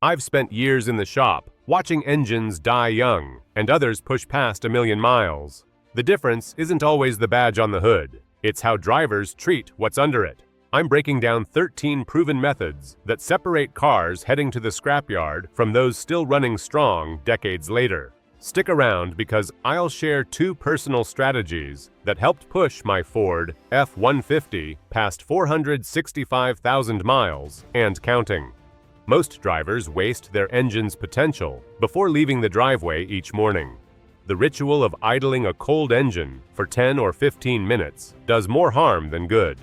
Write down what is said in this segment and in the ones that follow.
I've spent years in the shop, watching engines die young, and others push past 1,000,000 miles. The difference isn't always the badge on the hood. It's how drivers treat what's under it. I'm breaking down 13 proven methods that separate cars heading to the scrapyard from those still running strong decades later. Stick around because I'll share 2 personal strategies that helped push my Ford F-150 past 465,000 miles and counting. Most drivers waste their engine's potential before leaving the driveway each morning. The ritual of idling a cold engine for 10 or 15 minutes does more harm than good.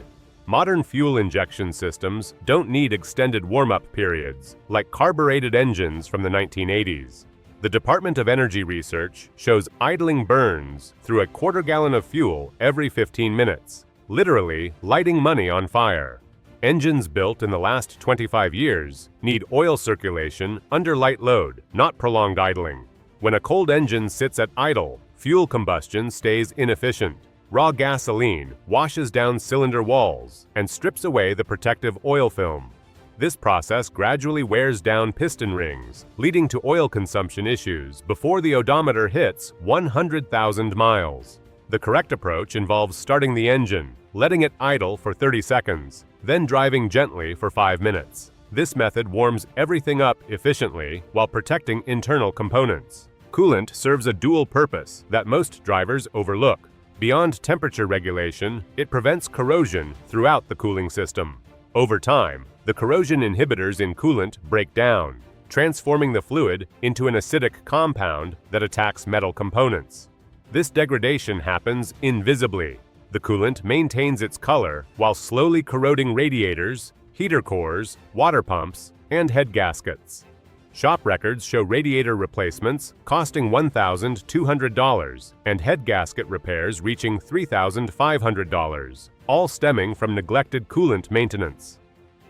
Modern fuel injection systems don't need extended warm-up periods like carbureted engines from the 1980s. The Department of Energy Research shows idling burns through a quarter gallon of fuel every 15 minutes, literally lighting money on fire. Engines built in the last 25 years need oil circulation under light load, not prolonged idling. When a cold engine sits at idle, fuel combustion stays inefficient. Raw gasoline washes down cylinder walls and strips away the protective oil film. This process gradually wears down piston rings, leading to oil consumption issues before the odometer hits 100,000 miles. The correct approach involves starting the engine, letting it idle for 30 seconds, then driving gently for 5 minutes. This method warms everything up efficiently while protecting internal components. Coolant serves a dual purpose that most drivers overlook. Beyond temperature regulation, it prevents corrosion throughout the cooling system. Over time, the corrosion inhibitors in coolant break down, transforming the fluid into an acidic compound that attacks metal components. This degradation happens invisibly. The coolant maintains its color while slowly corroding radiators, heater cores, water pumps, and head gaskets. Shop records show radiator replacements costing $1,200 and head gasket repairs reaching $3,500, all stemming from neglected coolant maintenance.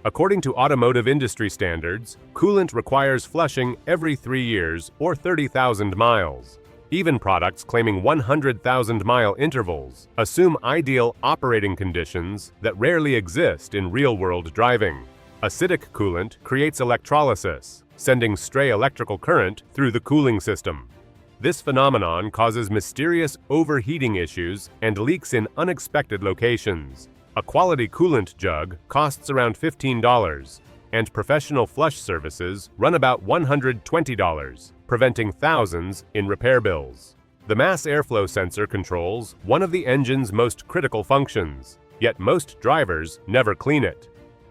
According to automotive industry standards, coolant requires flushing every 3 years or 30,000 miles. Even products claiming 100,000-mile intervals assume ideal operating conditions that rarely exist in real-world driving. Acidic coolant creates electrolysis, sending stray electrical current through the cooling system. This phenomenon causes mysterious overheating issues and leaks in unexpected locations. A quality coolant jug costs around $15, and professional flush services run about $120, preventing thousands in repair bills. The mass airflow sensor controls one of the engine's most critical functions, yet most drivers never clean it.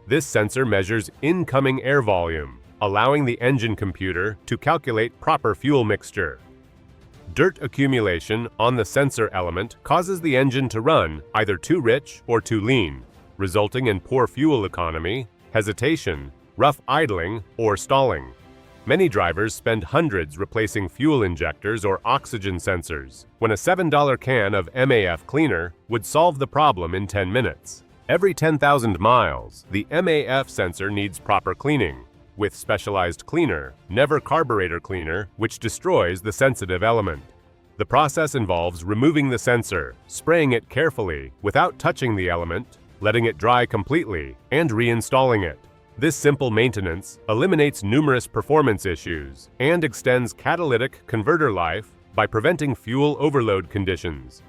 This sensor measures incoming air volume, allowing the engine computer to calculate proper fuel mixture. Dirt accumulation on the sensor element causes the engine to run either too rich or too lean, resulting in poor fuel economy, hesitation, rough idling, or stalling. Many drivers spend hundreds replacing fuel injectors or oxygen sensors, when a $7 can of MAF cleaner would solve the problem in 10 minutes. Every 10,000 miles, the MAF sensor needs proper cleaning, with specialized cleaner, never carburetor cleaner, which destroys the sensitive element. The process involves removing the sensor, spraying it carefully without touching the element, letting it dry completely, and reinstalling it. This simple maintenance eliminates numerous performance issues and extends catalytic converter life by preventing fuel overload conditions.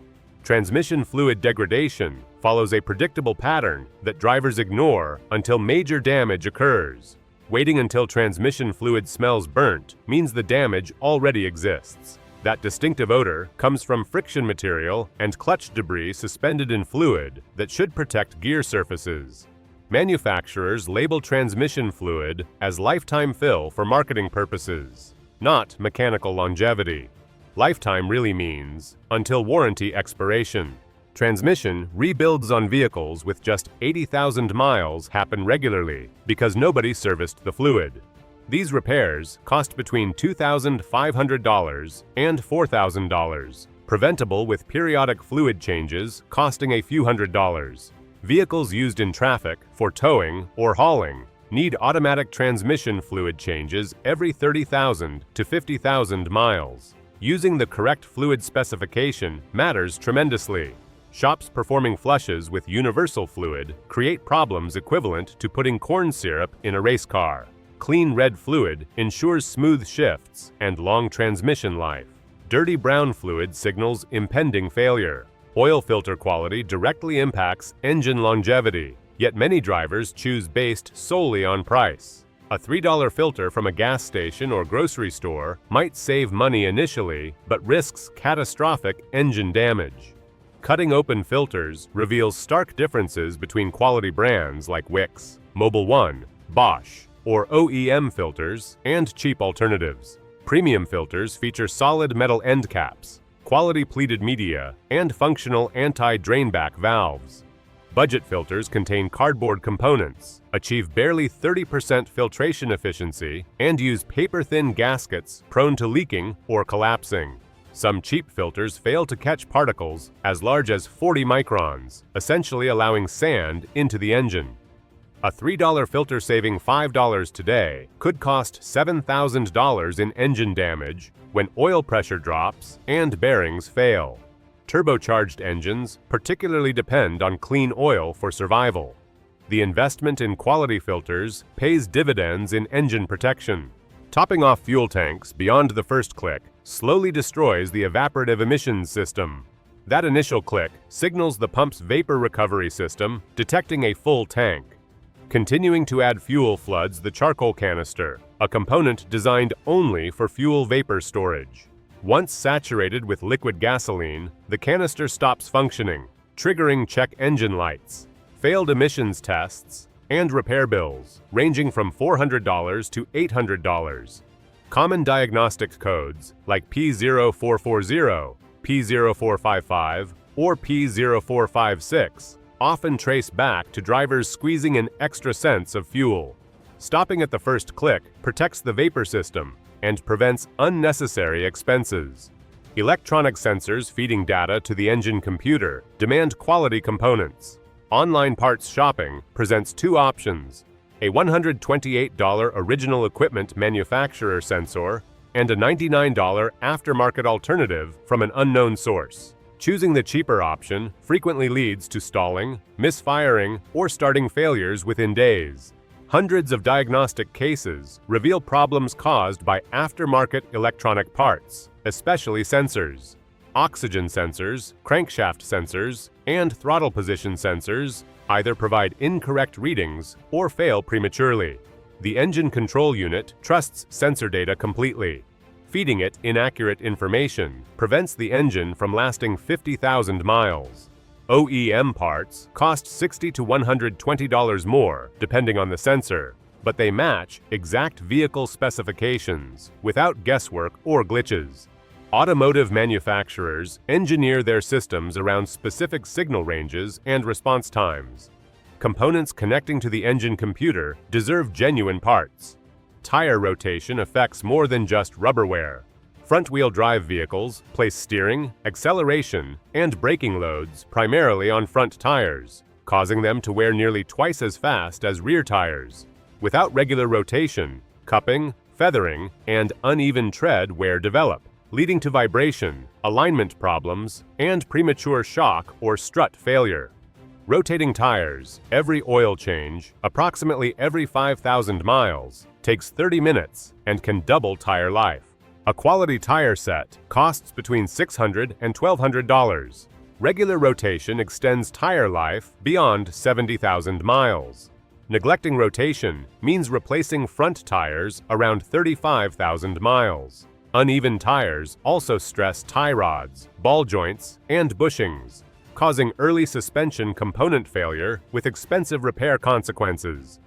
Transmission fluid degradation follows a predictable pattern that drivers ignore until major damage occurs. Waiting until transmission fluid smells burnt means the damage already exists. That distinctive odor comes from friction material and clutch debris suspended in fluid that should protect gear surfaces. Manufacturers label transmission fluid as lifetime fill for marketing purposes, not mechanical longevity. Lifetime really means until warranty expiration. Transmission rebuilds on vehicles with just 80,000 miles happen regularly because nobody serviced the fluid. These repairs cost between $2,500 and $4,000, preventable with periodic fluid changes costing a few $100s. Vehicles used in traffic for towing or hauling need automatic transmission fluid changes every 30,000 to 50,000 miles. Using the correct fluid specification matters tremendously. Shops performing flushes with universal fluid create problems equivalent to putting corn syrup in a race car. Clean red fluid ensures smooth shifts and long transmission life. Dirty brown fluid signals impending failure. Oil filter quality directly impacts engine longevity, yet many drivers choose based solely on price. A $3 filter from a gas station or grocery store might save money initially, but risks catastrophic engine damage. Cutting open filters reveals stark differences between quality brands like Wix, Mobil 1, Bosch, or OEM filters and cheap alternatives. Premium filters feature solid metal end caps, quality pleated media, and functional anti-drainback valves. Budget filters contain cardboard components, achieve barely 30% filtration efficiency, and use paper-thin gaskets prone to leaking or collapsing. Some cheap filters fail to catch particles as large as 40 microns, essentially allowing sand into the engine. A $3 filter saving $5 today could cost $7,000 in engine damage when oil pressure drops and bearings fail. Turbocharged engines particularly depend on clean oil for survival. The investment in quality filters pays dividends in engine protection. Topping off fuel tanks beyond the first click slowly destroys the evaporative emissions system. That initial click signals the pump's vapor recovery system detecting a full tank. Continuing to add fuel floods the charcoal canister, a component designed only for fuel vapor storage. Once saturated with liquid gasoline, the canister stops functioning, triggering check engine lights, failed emissions tests, and repair bills, ranging from $400 to $800. Common diagnostic codes like P0440, P0455, or P0456 often trace back to drivers squeezing an extra cents of fuel. Stopping at the first click protects the vapor system and prevents unnecessary expenses. Electronic sensors feeding data to the engine computer demand quality components. Online parts shopping presents two options: a $128 original equipment manufacturer sensor and a $99 aftermarket alternative from an unknown source. Choosing the cheaper option frequently leads to stalling, misfiring, or starting failures within days. Hundreds of diagnostic cases reveal problems caused by aftermarket electronic parts, especially sensors. Oxygen sensors, crankshaft sensors, and throttle position sensors either provide incorrect readings or fail prematurely. The engine control unit trusts sensor data completely. Feeding it inaccurate information prevents the engine from lasting 50,000 miles. OEM parts cost $60 to $120 more, depending on the sensor, but they match exact vehicle specifications without guesswork or glitches. Automotive manufacturers engineer their systems around specific signal ranges and response times. Components connecting to the engine computer deserve genuine parts. Tire rotation affects more than just rubber wear. Front-wheel drive vehicles place steering, acceleration, and braking loads primarily on front tires, causing them to wear nearly twice as fast as rear tires. Without regular rotation, cupping, feathering, and uneven tread wear develop, leading to vibration, alignment problems, and premature shock or strut failure. Rotating tires, every oil change, approximately every 5,000 miles, takes 30 minutes and can double tire life. A quality tire set costs between $600 and $1,200. Regular rotation extends tire life beyond 70,000 miles. Neglecting rotation means replacing front tires around 35,000 miles. Uneven tires also stress tie rods, ball joints, and bushings, causing early suspension component failure with expensive repair consequences.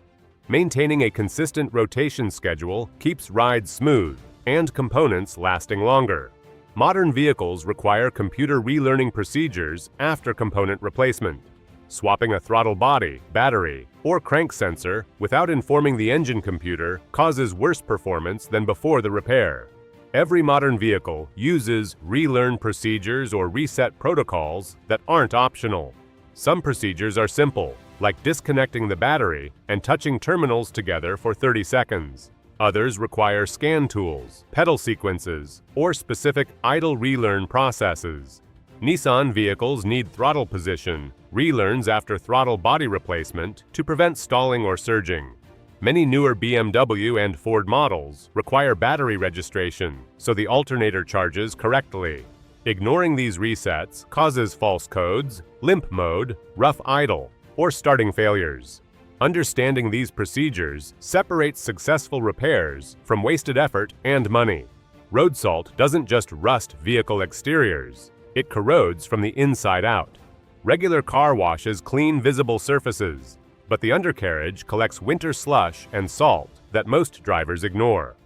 Maintaining a consistent rotation schedule keeps rides smooth and components lasting longer. Modern vehicles require computer relearning procedures after component replacement. Swapping a throttle body, battery, or crank sensor without informing the engine computer causes worse performance than before the repair. Every modern vehicle uses relearn procedures or reset protocols that aren't optional. Some procedures are simple, like disconnecting the battery and touching terminals together for 30 seconds. Others require scan tools, pedal sequences, or specific idle relearn processes. Nissan vehicles need throttle position relearns after throttle body replacement to prevent stalling or surging. Many newer BMW and Ford models require battery registration, so the alternator charges correctly. Ignoring these resets causes false codes, limp mode, rough idle, or starting failures. Understanding these procedures separates successful repairs from wasted effort and money. Road salt doesn't just rust vehicle exteriors, it corrodes from the inside out. Regular car washes clean visible surfaces, but the undercarriage collects winter slush and salt that most drivers ignore.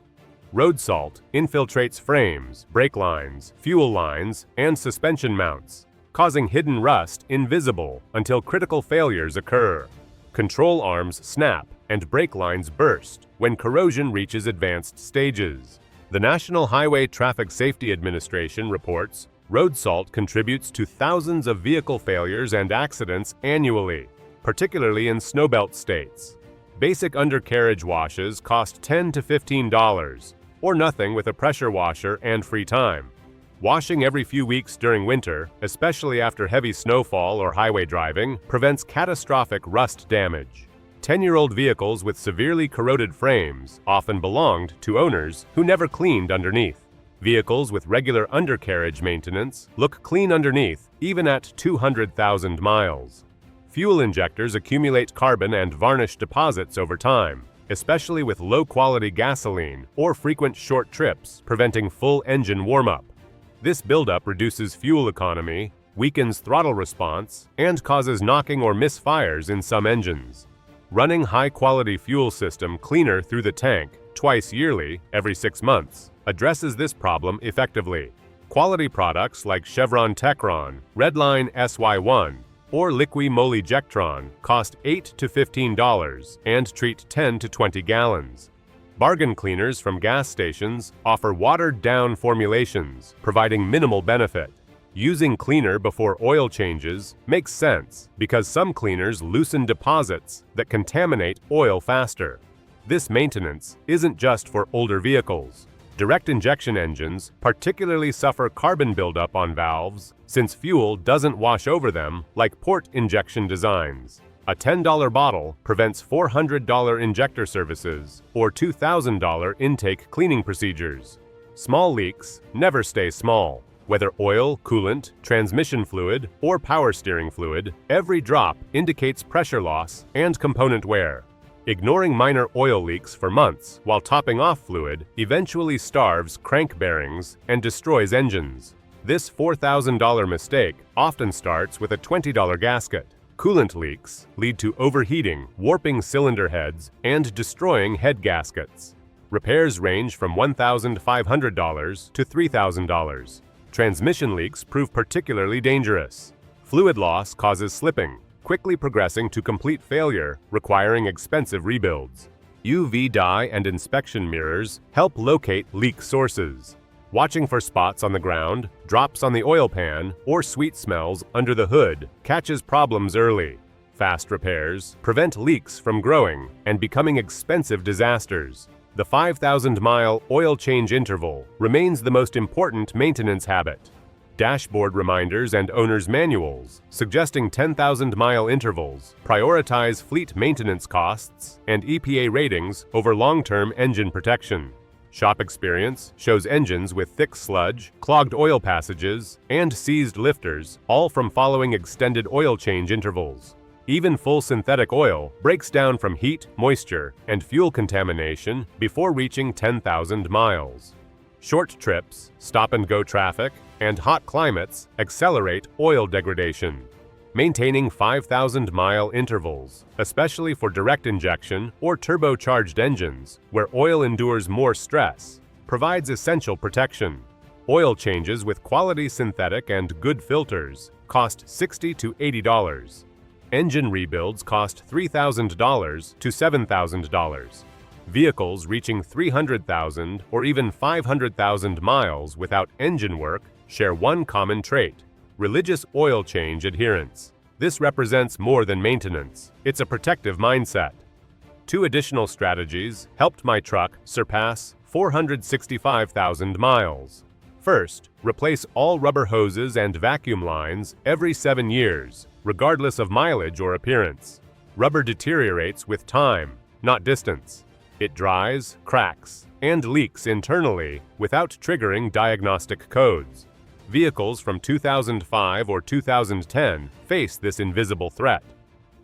Road salt infiltrates frames, brake lines, fuel lines, and suspension mounts, causing hidden rust invisible until critical failures occur. Control arms snap and brake lines burst when corrosion reaches advanced stages. The National Highway Traffic Safety Administration reports road salt contributes to thousands of vehicle failures and accidents annually, particularly in snowbelt states. Basic undercarriage washes cost $10 to $15, or nothing with a pressure washer and free time. Washing every few weeks during winter, especially after heavy snowfall or highway driving, prevents catastrophic rust damage. 10-year-old vehicles with severely corroded frames often belonged to owners who never cleaned underneath. Vehicles with regular undercarriage maintenance look clean underneath even at 200,000 miles. Fuel injectors accumulate carbon and varnish deposits over time, especially with low-quality gasoline or frequent short trips, preventing full engine warm-up. This buildup reduces fuel economy, weakens throttle response, and causes knocking or misfires in some engines. Running high-quality fuel system cleaner through the tank twice yearly, every 6 months, addresses this problem effectively. Quality products like Chevron Techron, Redline SY1, or Liqui Moly Jectron cost $8 to $15 and treat 10 to 20 gallons. Bargain cleaners from gas stations offer watered-down formulations, providing minimal benefit. Using cleaner before oil changes makes sense because some cleaners loosen deposits that contaminate oil faster. This maintenance isn't just for older vehicles. Direct injection engines particularly suffer carbon buildup on valves since fuel doesn't wash over them like port injection designs. A $10 bottle prevents $400 injector services or $2,000 intake cleaning procedures. Small leaks never stay small. Whether oil, coolant, transmission fluid, or power steering fluid, every drop indicates pressure loss and component wear. Ignoring minor oil leaks for months while topping off fluid eventually starves crank bearings and destroys engines. This $4,000 mistake often starts with a $20 gasket. Coolant leaks lead to overheating, warping cylinder heads, and destroying head gaskets. Repairs range from $1,500 to $3,000. Transmission leaks prove particularly dangerous. Fluid loss causes slipping, quickly progressing to complete failure, requiring expensive rebuilds. UV dye and inspection mirrors help locate leak sources. Watching for spots on the ground, drops on the oil pan, or sweet smells under the hood catches problems early. Fast repairs prevent leaks from growing and becoming expensive disasters. The 5,000-mile oil change interval remains the most important maintenance habit. Dashboard reminders and owner's manuals, suggesting 10,000-mile intervals, prioritize fleet maintenance costs and EPA ratings over long-term engine protection. Shop experience shows engines with thick sludge, clogged oil passages, and seized lifters, all from following extended oil change intervals. Even full synthetic oil breaks down from heat, moisture, and fuel contamination before reaching 10,000 miles. Short trips, stop-and-go traffic, and hot climates accelerate oil degradation. Maintaining 5,000-mile intervals, especially for direct injection or turbocharged engines where oil endures more stress, provides essential protection. Oil changes with quality synthetic and good filters cost $60 to $80. Engine rebuilds cost $3,000 to $7,000. Vehicles reaching 300,000 or even 500,000 miles without engine work share one common trait: religious oil change adherence. This represents more than maintenance. It's a protective mindset. 2 additional strategies helped my truck surpass 465,000 miles. First, replace all rubber hoses and vacuum lines every 7 years, regardless of mileage or appearance. Rubber deteriorates with time, not distance. It dries, cracks, and leaks internally without triggering diagnostic codes. Vehicles from 2005 or 2010 face this invisible threat.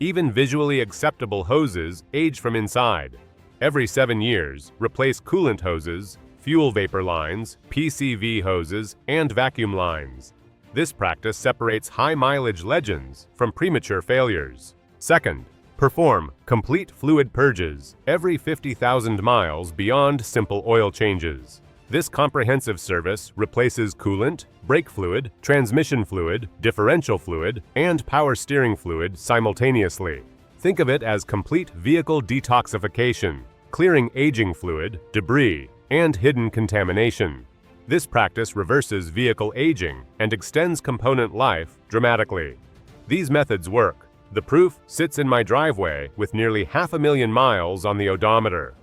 Even visually acceptable hoses age from inside. Every 7 years, replace coolant hoses, fuel vapor lines, PCV hoses, and vacuum lines. This practice separates high-mileage legends from premature failures. Second, perform complete fluid purges every 50,000 miles beyond simple oil changes. This comprehensive service replaces coolant, brake fluid, transmission fluid, differential fluid, and power steering fluid simultaneously. Think of it as complete vehicle detoxification, clearing aging fluid, debris, and hidden contamination. This practice reverses vehicle aging and extends component life dramatically. These methods work. The proof sits in my driveway with nearly 500,000 miles on the odometer.